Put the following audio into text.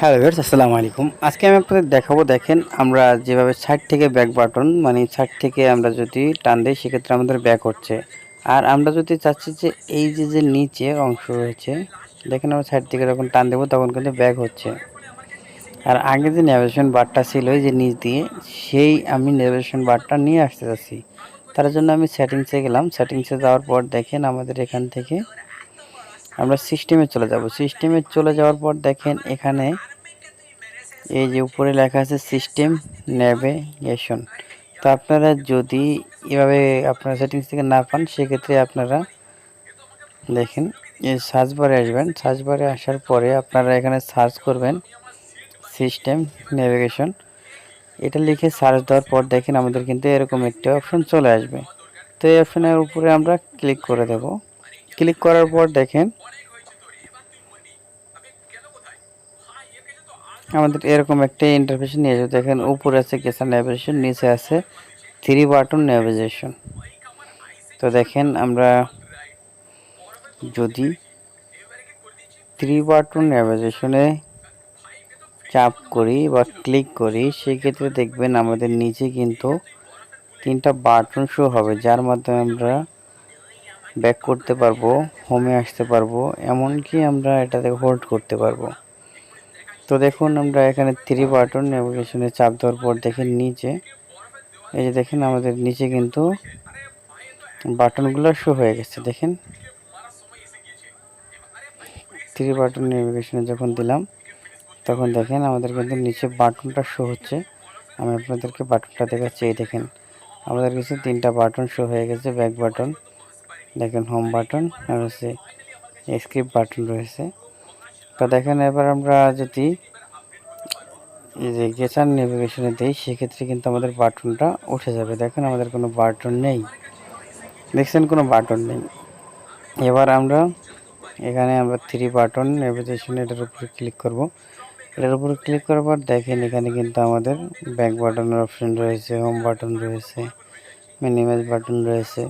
Hello viewers, আসসালামু আলাইকুম। আজকে আমি আপনাদের দেখাবো, দেখেন আমরা যেভাবে সাইড থেকে ব্যাক বাটন মানে সাইড থেকে আমরা যদি টান দিই সেক্ষেত্রে আমাদের ব্যাক হচ্ছে। আর আমরা যদি চাচ্ছি যে এই যে নিচে অংশ রয়েছে, দেখেন আমরা সাইড থেকে যখন টান দেবো তখন কিন্তু ব্যাক হচ্ছে। আর আগে যে নেভিগেশন বারটা ছিল এই যে নিচ দিয়ে, সেই আমি নেভিগেশন বারটা নিয়ে আসতে চাচ্ছি। তার জন্য আমি সেটিংসে গেলাম। সেটিংসে যাওয়ার পর দেখেন আমাদের এখান থেকে আমরা সিস্টেমে চলে যাব। সিস্টেমে চলে যাওয়ার পর দেখেন এখানে এই যে উপরে লেখা আছে সিস্টেম নেভিগেশন। তো আপনারা যদি এভাবে আপনারা সেটিংস থেকে না পান সেক্ষেত্রে আপনারা দেখেন এই সার্চ বারে আসবেন। সার্চ বারে আসার পরে আপনারা এখানে সার্চ করবেন সিস্টেম নেভিগেশন। এটা লিখে সার্চ দেওয়ার পর দেখেন আমাদের কিন্তু এরকম একটি অপশন চলে আসবে। তো এই অপশনের উপরে আমরা ক্লিক করে দেব। ক্লিক করার পর দেখেন আমাদের এরকম একটা ইন্টারফেস নিয়ে যাবে। দেখেন উপরে আছে গেসার নেভিগেশন, নিচে আছে 3 বাটন নেভিগেশন। তো দেখেন আমরা যদি 3 বাটন নেভিগেশনে চাপ করি বা ক্লিক করি সেক্ষেত্রে দেখবেন আমাদের নিচে কিন্তু 3টা বাটন শো হবে, যার মাধ্যমে আমরা ব্যাক করতে পারবো, হোমে আসতে পারবো, এমনকি আমরা এটাতে হোল্ড করতে পারবো। তো দেখুন আমরা এখানে 3 বাটন নেভিগেশনে চাপ দেওয়ার পর দেখেন নিচে এই যে দেখেন আমাদের নিচে কিন্তু বাটনগুলো শো হয়ে গেছে। দেখেন 3 বাটন নেভিগেশনে যখন দিলাম তখন দেখেন আমাদের কিন্তু নিচে বাটনটা শো হচ্ছে। আমি আপনাদেরকে বাটনটা দেখাচ্ছি। এই দেখেন আমাদের কাছে 3টা বাটন শো হয়ে গেছে। ব্যাক বাটন, দেখেন হোম বাটন, আর হচ্ছে স্কিপ বাটন রয়েছে। তো দেখেন এবার আমরা যদি এই যে গেসার নেভিগেশনে দিই সেক্ষেত্রে কিন্তু আমাদের বাটনটা উঠে যাবে। দেখেন আমাদের কোনো বাটন নেই, দেখছেন কোনো বাটন নেই। এবার আমরা এখানে আমরা 3 বাটন নেভিগেশন এটার উপরে ক্লিক করব। এটার উপরে ক্লিক করার পর দেখেন এখানে কিন্তু আমাদের ব্যাক বাটনের অপশন রয়েছে, হোম বাটন রয়েছে, মিনিমাইজ বাটন রয়েছে।